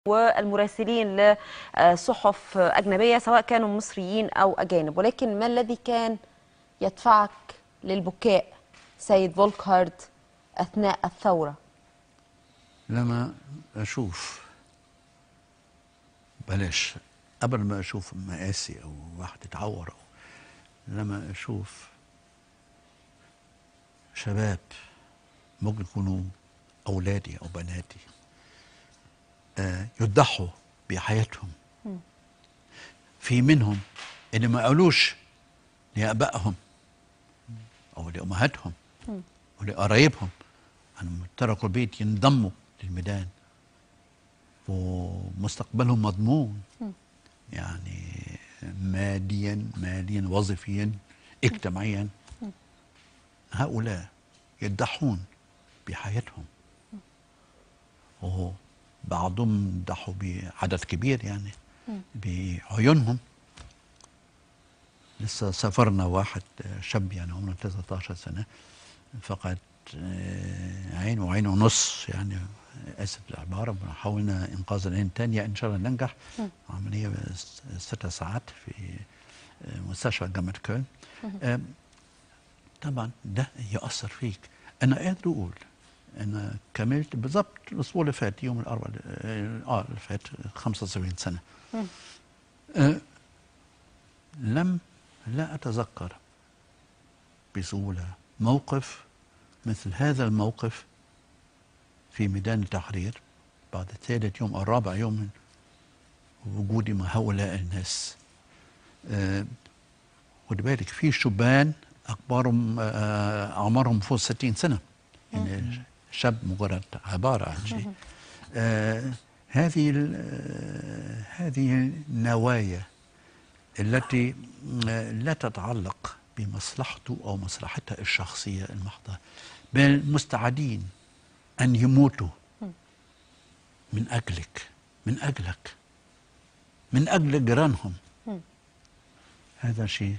والمراسلين لصحف أجنبية سواء كانوا مصريين أو أجانب، ولكن ما الذي كان يدفعك للبكاء سيد فولكهارد أثناء الثورة؟ لما أشوف بلاش قبل ما أشوف مآسي أو واحد يتعور، لما أشوف شباب ممكن يكونوا أولادي أو بناتي يضحوا بحياتهم، في منهم اللي ما قالوش لآبائهم أو لأمهاتهم أو لقرايبهم أنهم تركوا البيت ينضموا للميدان ومستقبلهم مضمون، يعني ماليا وظيفيا اجتماعيا. هؤلاء يضحون بحياتهم، وبعضهم ضحوا بعدد كبير يعني بعيونهم. لسه سافرنا واحد شاب يعني عمره 13 سنة فقد عين وعين ونص، يعني آسف العبارة. حاولنا إنقاذ العين الثانية إن شاء الله ننجح. عملية 6 ساعات في مستشفى جامعة كولن. طبعا ده يؤثر فيك. أنا قادر أقول أنا كملت بالضبط الأسبوع اللي فات يوم الأربعاء اللي فات 75 سنة. لا أتذكر بسهولة موقف مثل هذا الموقف في ميدان التحرير بعد ثالث يوم أو رابع يوم من وجودي مع هؤلاء الناس. خد بالك في شبان أكبرهم أعمارهم فوق 60 سنة، يعني شاب مجرد عبارة عن شيء. هذه النوايا التي لا تتعلق بمصلحته أو مصلحتها الشخصية المحضة، بل مستعدين أن يموتوا من أجلك، من أجلك، من أجل جيرانهم. هذا شيء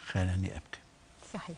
خلاني أبكي. صحيح.